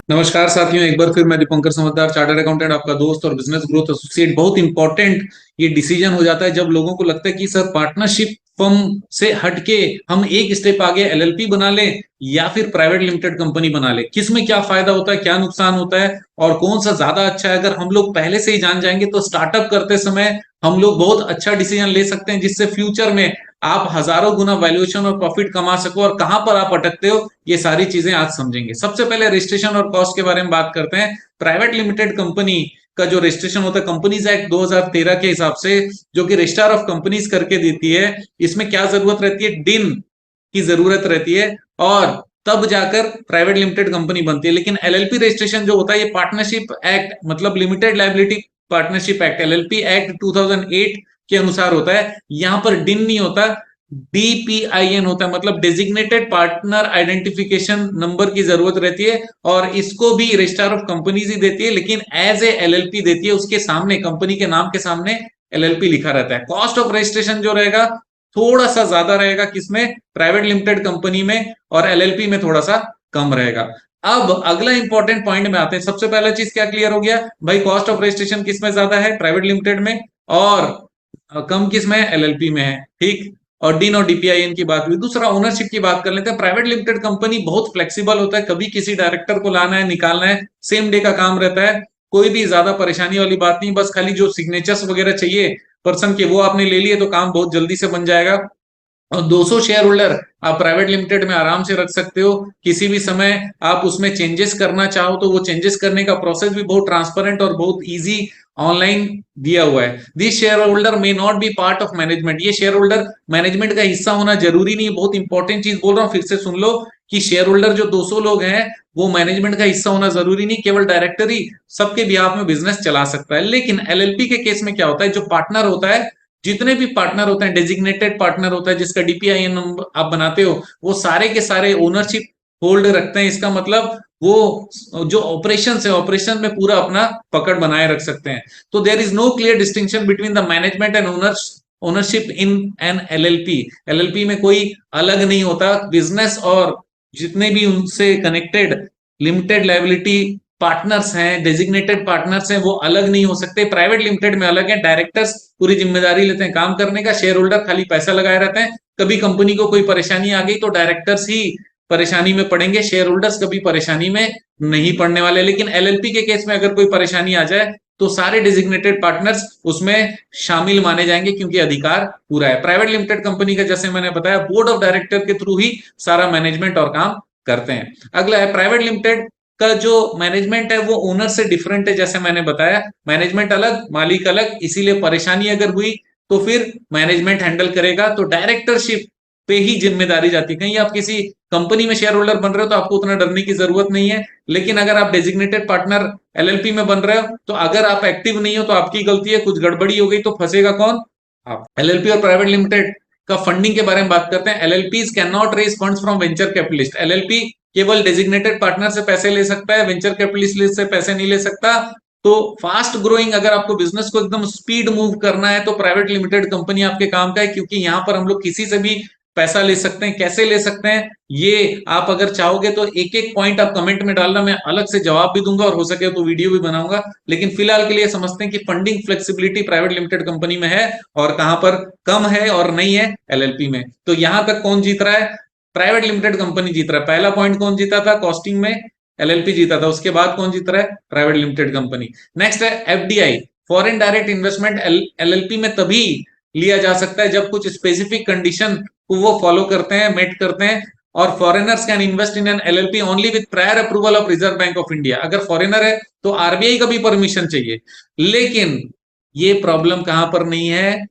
नमस्कार साथियों, एक बार फिर मैं दीपंकर समझदार चार्टर्ड अकाउंटेंट, आपका दोस्त और बिजनेस ग्रोथ एसोसिएट। बहुत इंपॉर्टेंट ये डिसीजन हो जाता है जब लोगों को लगता है कि सर पार्टनरशिप फर्म से हटके हम एक स्टेप आगे एलएलपी बना लें या फिर प्राइवेट लिमिटेड कंपनी बना लें। किसमें क्या फायदा होता है, क्या नुकसान होता है और कौन सा ज्यादा अच्छा है, अगर हम लोग पहले से ही जान जाएंगे तो स्टार्टअप करते समय हम लोग बहुत अच्छा डिसीजन ले सकते हैं, जिससे फ्यूचर में आप हजारों गुना वैल्यूएशन और प्रॉफिट कमा सको। और कहां पर आप अटकते हो, ये सारी चीजें आज समझेंगे। सबसे पहले रजिस्ट्रेशन और कॉस्ट के बारे में बात करते हैं। प्राइवेट लिमिटेड कंपनी का जो रजिस्ट्रेशन होता है कंपनीज एक्ट 2013 के हिसाब से, जो कि रजिस्ट्रार ऑफ कंपनीज करके देती है, इसमें क्या जरूरत रहती है, डिन की जरूरत रहती है और तब जाकर प्राइवेट लिमिटेड कंपनी बनती है। लेकिन एलएलपी रजिस्ट्रेशन जो होता है, ये पार्टनरशिप एक्ट मतलब limited liability partnership act, LLP act 2008 के अनुसार होता है। यहां पर डिन नहीं होता, डीपीआईएन होता है, मतलब डेजिग्नेटेड पार्टनर आइडेंटिफिकेशन नंबर की जरूरत रहती है। और इसको भी रजिस्ट्रार ऑफ कंपनीज ही देती है, लेकिन एज ए एलएलपी देती है। उसके सामने, कंपनी के नाम के सामने एलएलपी लिखा रहता है। कॉस्ट ऑफ रजिस्ट्रेशन जो रहेगा थोड़ा सा ज्यादा रहेगा, किसमें, प्राइवेट लिमिटेड कंपनी में, और एलएलपी में थोड़ा सा कम रहेगा। अब अगला इंपॉर्टेंट पॉइंट में आते हैं। सबसे पहला चीज क्या क्लियर हो गया भाई, कॉस्ट ऑफ रजिस्ट्रेशन किसमें ज्यादा है, प्राइवेट लिमिटेड में, और कम किसमें, एलएलपी में है। ठीक। और डीन और डीपीआईएन की बात हुई। दूसरा ओनरशिप की बात कर लेते हैं। प्राइवेट लिमिटेड कंपनी बहुत फ्लेक्सिबल होता है, कभी किसी डायरेक्टर को लाना है, निकालना है, सेम डे का काम रहता है। कोई भी ज्यादा परेशानी वाली बात नहीं, बस खाली जो सिग्नेचर्स वगैरह चाहिए पर्सन के, वो आपने ले लिए तो काम बहुत जल्दी से बन जाएगा। और 200 शेयर होल्डर आप प्राइवेट लिमिटेड में आराम से रख सकते हो। किसी भी समय आप उसमें चेंजेस करना चाहो तो वो चेंजेस करने का प्रोसेस भी बहुत ट्रांसपेरेंट और बहुत इजी ऑनलाइन दिया हुआ है। This share holder may not be part of management. ये शेयर होल्डर मैनेजमेंट का हिस्सा होना जरूरी नहीं है। बहुत इंपॉर्टेंट चीज बोल रहा हूं, फिर से सुन लो कि शेयर होल्डर जो 200 लोग हैं वो मैनेजमेंट का हिस्सा होना जरूरी नहीं, केवल डायरेक्टर ही सबके बिहाफ में बिजनेस चला सकता है। लेकिन एलएलपी के केस में क्या होता है, जो पार्टनर होता है, जितने भी पार्टनर होते हैं, डेजिग्नेटेड पार्टनर होता है जिसका डीपीआईएन नंबर आप बनाते हो, वो सारे के सारे ओनरशिप होल्ड रखते हैं। इसका मतलब वो जो ऑपरेशन है, ऑपरेशन में पूरा अपना पकड़ बनाए रख सकते हैं। तो there is no clear distinction between the management and ownership in an LLP. LLP में कोई अलग नहीं होता। बिजनेस और जितने भी उनसे कनेक्टेड लिमिटेड लाइबिलिटी पार्टनर्स हैं, डेजिग्नेटेड पार्टनर्स हैं, वो अलग नहीं हो सकते। प्राइवेट लिमिटेड में अलग है, डायरेक्टर्स पूरी जिम्मेदारी लेते हैं काम करने का, शेयर होल्डर खाली पैसा लगाए रहते हैं। कभी कंपनी को कोई परेशानी आ गई तो डायरेक्टर्स ही परेशानी में पड़ेंगे, शेयर होल्डर्स कभी परेशानी में नहीं पड़ने वाले। लेकिन एलएलपी के केस में अगर कोई परेशानी आ जाए तो सारे डेजिग्नेटेड पार्टनर्स उसमें शामिल माने जाएंगे, क्योंकि अधिकार पूरा है। प्राइवेट लिमिटेड कंपनी का जैसे मैंने बताया, बोर्ड ऑफ डायरेक्टर के थ्रू ही सारा मैनेजमेंट और काम करते हैं। अगला है प्राइवेट लिमिटेड का जो मैनेजमेंट है वो ओनर से डिफरेंट है। जैसे मैंने बताया, मैनेजमेंट अलग, मालिक अलग, इसीलिए परेशानी अगर हुई तो फिर मैनेजमेंट हैंडल करेगा। तो डायरेक्टरशिप पे ही जिम्मेदारी जाती है। कहीं आप किसी कंपनी में शेयर होल्डर बन रहे हो तो आपको उतना डरने की जरूरत नहीं है। लेकिन अगर आप डेजिग्नेटेड पार्टनर एलएलपी में बन रहे हो तो अगर आप एक्टिव नहीं हो तो आपकी गलती है, कुछ गड़बड़ी हो गई तो फंसेगा कौन, आप। एलएलपी और प्राइवेट लिमिटेड का फंडिंग के बारे में बात करते हैं। LLPs can not raise funds from venture capitalist. LLP केवल डेजिग्नेटेड पार्टनर से पैसे ले सकता है, वेंचर कैपिटलिस्ट से पैसे नहीं ले सकता। तो फास्ट ग्रोइंग, अगर आपको बिजनेस को एकदम स्पीड मूव करना है तो प्राइवेट लिमिटेड कंपनी आपके काम का है, क्योंकि यहां पर हम लोग किसी से भी पैसा ले सकते हैं। कैसे ले सकते हैं ये आप अगर चाहोगे तो एक एक पॉइंट आप कमेंट में डालना, मैं अलग से जवाब भी दूंगा और हो सके तो वीडियो भी बनाऊंगा। लेकिन फिलहाल के लिए समझते हैं कि funding flexibility private limited company में है और कहां पर कम है और नहीं है, एलएलपी में। तो यहां तक कौन जीत रहा है, प्राइवेट लिमिटेड कंपनी जीत रहा है। पहला पॉइंट कौन जीता था, कॉस्टिंग में एलएलपी जीता था। उसके बाद कौन जीत रहा है, प्राइवेट लिमिटेड कंपनी। नेक्स्ट है FDI, foreign direct investment. LLP में तभी लिया जा सकता है जब कुछ स्पेसिफिक कंडीशन को वो फॉलो करते हैं, मेट करते हैं। और foreigners can invest in an LLP only with prior approval of reserve bank of India. अगर फॉरेनर है तो आरबीआई का भी परमिशन चाहिए। लेकिन ये प्रॉब्लम कहां पर नहीं है,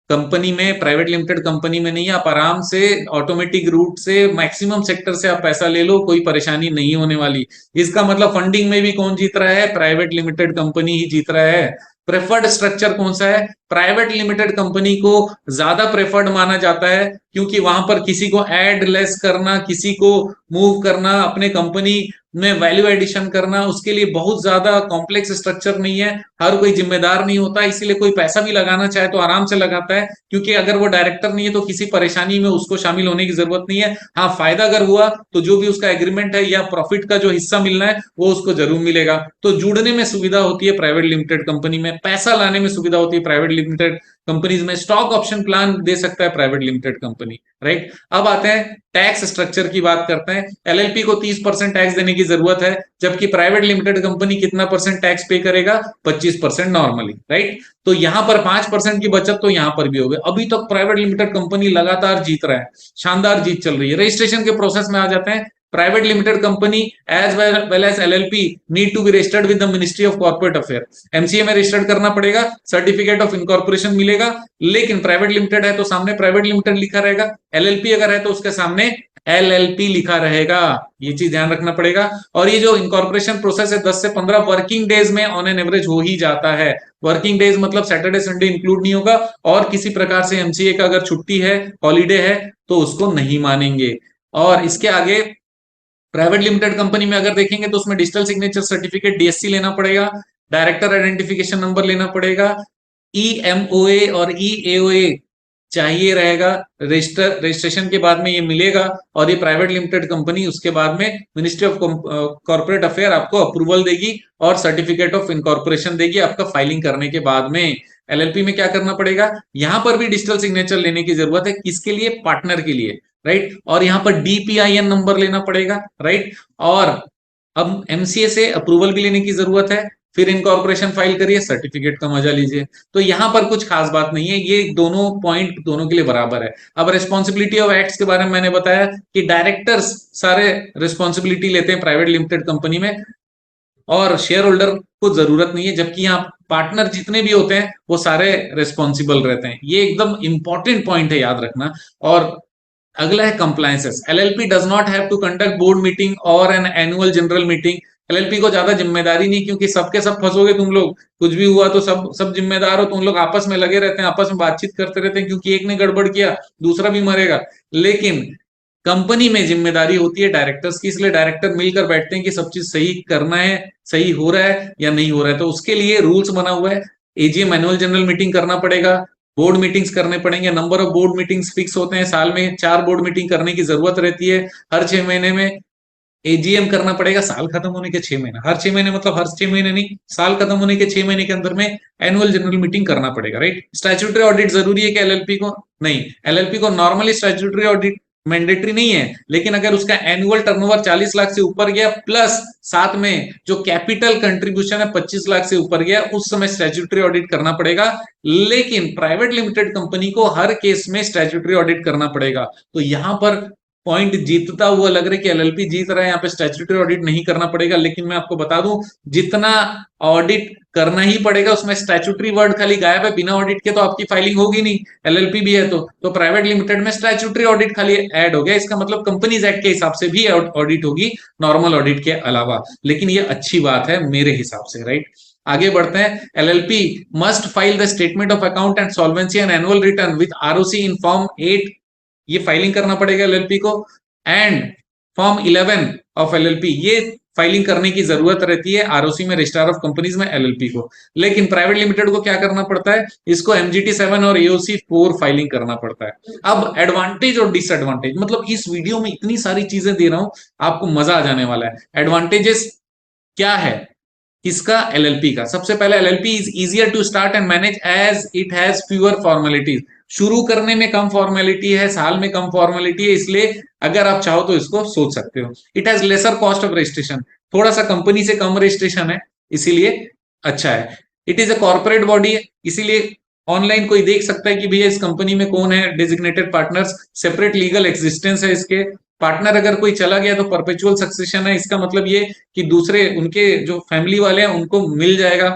कंपनी में, प्राइवेट लिमिटेड कंपनी में नहीं है। आप आराम से ऑटोमेटिक रूट से मैक्सिमम सेक्टर से आप पैसा ले लो, कोई परेशानी नहीं होने वाली। इसका मतलब फंडिंग में भी कौन जीत रहा है, प्राइवेट लिमिटेड कंपनी ही जीत रहा है। प्रेफर्ड स्ट्रक्चर कौन सा है, प्राइवेट लिमिटेड कंपनी को ज्यादा प्रेफर्ड माना जाता है, क्योंकि वहां पर किसी को ऐड लेस करना, किसी को मूव करना, अपने कंपनी में वैल्यू एडिशन करना, उसके लिए बहुत ज्यादा कॉम्प्लेक्स स्ट्रक्चर नहीं है, हर कोई जिम्मेदार नहीं होता, इसीलिए कोई पैसा भी लगाना चाहे तो आराम से लगाता है, क्योंकि अगर वो डायरेक्टर नहीं है तो किसी परेशानी में उसको शामिल होने की जरूरत नहीं है। हाँ, फायदा अगर हुआ तो जो भी उसका एग्रीमेंट है या प्रॉफिट का जो हिस्सा मिलना है वो उसको जरूर मिलेगा। तो जुड़ने में सुविधा होती है प्राइवेट लिमिटेड कंपनी में, पैसा लाने में सुविधा होती है प्राइवेट लिमिटेड कंपनीज में, स्टॉक ऑप्शन प्लान दे सकता है प्राइवेट लिमिटेड कंपनी, राइट। अब आते हैं टैक्स स्ट्रक्चर की बात करते हैं। एलएलपी को 30% टैक्स देने की जरूरत है, जबकि प्राइवेट लिमिटेड कंपनी कितना परसेंट टैक्स पे करेगा? 25% नॉर्मली, राइट। तो यहां पर 5% की बचत तो यहां पर भी हो गई। अभी तक प्राइवेट लिमिटेड कंपनी लगातार जीत रहा है, शानदार जीत चल रही है। रजिस्ट्रेशन के प्रोसेस में आ जाते हैं। Private limited company as well as LLP need to be registered with the ministry of corporate affair. MCA में रजिस्टर्ड करना पड़ेगा, सर्टिफिकेट ऑफ इनकॉर्पोरेशन मिलेगा, लेकिन प्राइवेट लिमिटेड है तो सामने प्राइवेट लिमिटेड लिखा रहेगा, एलएलपी अगर है तो उसके सामने एलएलपी लिखा रहेगा, ये चीज ध्यान रखना पड़ेगा। और ये जो इनकॉर्पोरेशन प्रोसेस है 10 से 15 वर्किंग डेज में ऑन एन एवरेज हो ही जाता है। वर्किंग डेज मतलब सैटरडे संडे इंक्लूड नहीं होगा, और किसी प्रकार से एमसीए का अगर छुट्टी है, हॉलीडे है, तो उसको नहीं मानेंगे। और इसके आगे प्राइवेट लिमिटेड कंपनी में अगर देखेंगे तो उसमें डिजिटल सिग्नेचर सर्टिफिकेट डीएससी लेना पड़ेगा, डायरेक्टर आइडेंटिफिकेशन नंबर लेना पड़ेगा, ईएमओए और ईएओए चाहिए रहेगा, रजिस्ट्रेशन के बाद में ये मिलेगा। और ये प्राइवेट लिमिटेड कंपनी उसके बाद में मिनिस्ट्री ऑफ कॉर्पोरेट अफेयर आपको अप्रूवल देगी और सर्टिफिकेट ऑफ इनकॉर्पोरेशन देगी आपका फाइलिंग करने के बाद में। एलएलपी में क्या करना पड़ेगा? यहां पर भी डिजिटल सिग्नेचर लेने की जरूरत है, किसके लिए? पार्टनर के लिए, राइट। और यहां पर डीपीआईएन नंबर लेना पड़ेगा, राइट। और अब एमसीए से अप्रूवल भी लेने की जरूरत है, फिर इनकॉर्पोरेशन फाइल करिए, सर्टिफिकेट का मजा लीजिए। तो यहां पर कुछ खास बात नहीं है, ये दोनों पॉइंट दोनों के लिए बराबर है। अब रिस्पॉन्सिबिलिटी ऑफ एक्ट्स के बारे में मैंने बताया कि डायरेक्टर्स सारे रिस्पॉन्सिबिलिटी लेते हैं प्राइवेट लिमिटेड कंपनी में, और शेयर होल्डर को जरूरत नहीं है, जबकि यहाँ पार्टनर जितने भी होते हैं वो सारे रिस्पॉन्सिबल रहते हैं। ये एकदम इंपॉर्टेंट पॉइंट है, याद रखना। और अगला है compliances. LLP does not have to conduct board meeting और an annual general meeting. LLP को ज्यादा जिम्मेदारी नहीं, क्योंकि सबके सब फंसोगे तुम लोग, कुछ भी हुआ तो सब सब जिम्मेदार हो तुम लोग, आपस में लगे रहते हैं, आपस में बातचीत करते रहते हैं, क्योंकि एक ने गड़बड़ किया दूसरा भी मरेगा। लेकिन कंपनी में जिम्मेदारी होती है डायरेक्टर्स की, इसलिए डायरेक्टर मिलकर बैठते हैं कि सब चीज सही करना है, सही हो रहा है या नहीं हो रहा है। तो उसके लिए रूल्स बना हुआ है, एजीएम एनुअल जनरल मीटिंग करना पड़ेगा, बोर्ड मीटिंग्स करने पड़ेंगे, number of board meetings fix होते हैं, साल में 4 बोर्ड मीटिंग करने की जरूरत रहती है, हर 6 महीने में एजीएम करना पड़ेगा, साल खत्म होने के 6 महीने, हर 6 महीने मतलब हर 6 महीने नहीं, साल खत्म होने के 6 महीने के अंदर में एनुअल जनरल मीटिंग करना पड़ेगा, राइट। स्टैट्यूटरी ऑडिट जरूरी है कि एलएलपी को? नहीं, एलएलपी को नॉर्मली स्टैट्यूटरी ऑडिट मैंडेटरी नहीं है, लेकिन अगर उसका एनुअल टर्नओवर 40 लाख से ऊपर गया, प्लस साथ में जो कैपिटल कंट्रीब्यूशन है 25 लाख से ऊपर गया, उस समय स्टैट्यूटरी ऑडिट करना पड़ेगा। लेकिन प्राइवेट लिमिटेड कंपनी को हर केस में स्टैट्यूटरी ऑडिट करना पड़ेगा। तो यहां पर पॉइंट जीतता हुआ लग रहा है कि एलएलपी जीत रहा है, यहाँ पे स्टैट्यूटरी ऑडिट नहीं करना पड़ेगा। लेकिन मैं आपको बता दूं, जितना ऑडिट करना ही पड़ेगा उसमें स्टैट्यूटरी वर्ड खाली गायब है, बिना ऑडिट के तो आपकी फाइलिंग होगी नहीं, एलएलपी भी है तो प्राइवेट लिमिटेड में स्टैट्यूटरी ऑडिट खाली ऐड हो गया, इसका मतलब कंपनीज एक्ट के हिसाब से भी ऑडिट होगी, नॉर्मल ऑडिट के अलावा। लेकिन ये अच्छी बात है मेरे हिसाब से, राइट। आगे बढ़ते हैं। LLP must file the statement of account and solvency and annual return with ROC in form 8, ये फाइलिंग करना पड़ेगा एलएलपी को, एंड फॉर्म 11 ऑफ एलएलपी, ये फाइलिंग करने की जरूरत रहती है आरओसी में, रजिस्ट्रार ऑफ कंपनीज में, एलएलपी को। लेकिन प्राइवेट लिमिटेड को क्या करना पड़ता है? इसको एमजीटी 7 और एओसी 4 फाइलिंग करना पड़ता है। अब एडवांटेज और डिसएडवांटेज, मतलब इस वीडियो में इतनी सारी चीजें दे रहा हूं, आपको मजा आ जाने वाला है। एडवांटेजेस क्या है इसका? एलएलपी का सबसे पहले, LLP is easier to start and manage as it has fewer formalities. शुरू करने में कम फॉर्मेलिटी है, साल में कम फॉर्मेलिटी है, इसलिए अगर आप चाहो तो इसको सोच सकते हो। It has lesser cost of registration, थोड़ा सा कंपनी से कम रजिस्ट्रेशन है, इसीलिए अच्छा है। It is a corporate body है, इसीलिए ऑनलाइन कोई देख सकता है कि भैया इस कंपनी में कौन है designated partners, separate legal existence है इसके। पार्टनर अगर कोई चला गया तो परपेचुअल सक्सेशन है, इसका मतलब ये कि दूसरे उनके जो फैमिली वाले हैं उनको मिल जाएगा।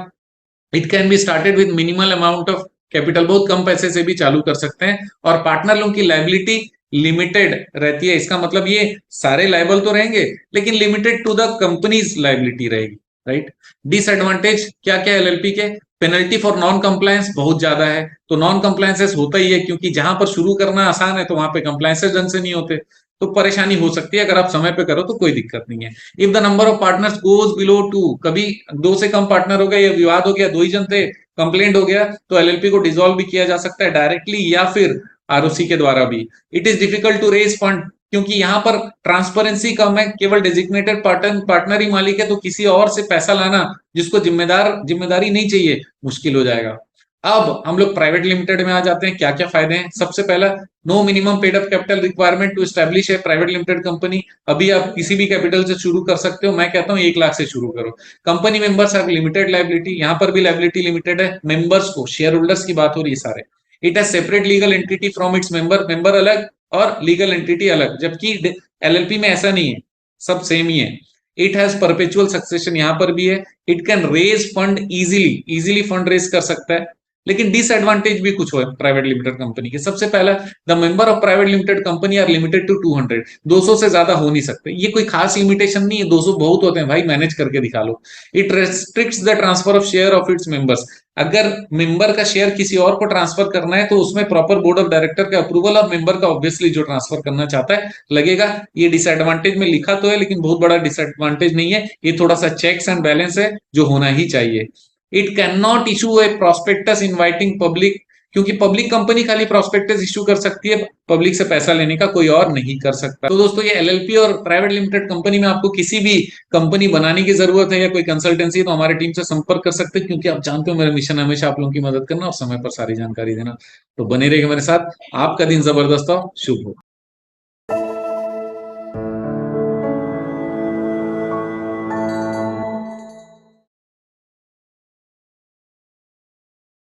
It can be started with minimal amount of capital, बहुत कम पैसे से भी चालू कर सकते हैं। और पार्टनर लोगों की लाइबिलिटी लिमिटेड रहती है, इसका मतलब ये सारे लाइबल तो रहेंगे लेकिन limited to the company's liability रहेगी, राइट। डिसएडवांटेज क्या क्या एलएलपी के? पेनल्टी फॉर नॉन कंप्लायंस बहुत ज्यादा है। तो नॉन कंप्लायंसेस होता ही है, क्योंकि जहां पर शुरू करना आसान है तो वहां पे कंप्लायंसेस ढंग से नहीं होते, तो परेशानी हो सकती है। अगर आप समय पे करो तो कोई दिक्कत नहीं है। If the number of partners goes below 2, कभी दो से कम पार्टनर हो गए या विवाद हो गया, दो ही जन थे, कंप्लेंट हो गया, तो एलएलपी को डिसॉल्व भी किया जा सकता है डायरेक्टली या फिर आरओसी के द्वारा भी। It is difficult to raise fund, क्योंकि यहां पर ट्रांसपेरेंसी कम है, केवल डेजिग्नेटेड पार्टनर ही मालिक है, तो किसी और से पैसा लाना जिसको जिम्मेदारी नहीं चाहिए, मुश्किल हो जाएगा। अब हम लोग प्राइवेट लिमिटेड में आ जाते हैं। क्या क्या फायदे हैं? सबसे पहला, no minimum paid up capital requirement to establish a private limited company. अभी आप किसी भी कैपिटल से शुरू कर सकते हो, मैं कहता हूं 1 लाख से शुरू करो। Company members have limited liability, यहां पर भी लाइबिलिटी लिमिटेड है मेंबर्स को, शेयर होल्डर्स की बात हो रही है सारे। It has separate legal entity from its member अलग और लीगल एंटिटी अलग, जबकि एलएलपी में ऐसा नहीं है, सब सेम ही है। इट हैज परपेचुअल सक्सेशन, यहां पर भी है। It can raise fund easily fund raise कर सकता है। लेकिन डिसएडवांटेज भी कुछ हो प्राइवेट लिमिटेड कंपनी के। सबसे पहला, the member of private limited company are limited to 200, 200 से ज्यादा हो नहीं सकते। ये कोई खास लिमिटेशन नहीं है, 200 बहुत होते हैं भाई, मैनेज करके दिखा लो। It restricts the transfer of share of its members, अगर मेंबर का शेयर किसी और को ट्रांसफर करना है तो उसमें प्रॉपर बोर्ड ऑफ डायरेक्टर का अप्रूवल और मेंबर का ऑब्वियसली जो ट्रांसफर करना चाहता है लगेगा। ये डिसएडवांटेज में लिखा तो है, लेकिन बहुत बड़ा डिसएडवांटेज नहीं है, ये थोड़ा सा चेक्स एंड बैलेंस है जो होना ही चाहिए। It can not issue A prospectus inviting public, क्योंकि पब्लिक कंपनी खाली प्रोस्पेक्टस इशू कर सकती है, पब्लिक से पैसा लेने का कोई और नहीं कर सकता। तो दोस्तों, ये एलएलपी और प्राइवेट लिमिटेड कंपनी में आपको किसी भी कंपनी बनाने की जरूरत है या कोई कंसल्टेंसी, तो हमारे टीम से संपर्क कर सकते हैं, क्योंकि आप जानते हो मेरा मिशन हमेशा आप लोगों की मदद करना और समय पर सारी जानकारी देना। तो बने रहिएगा मेरे साथ। आपका दिन जबरदस्त हो, शुभ हो।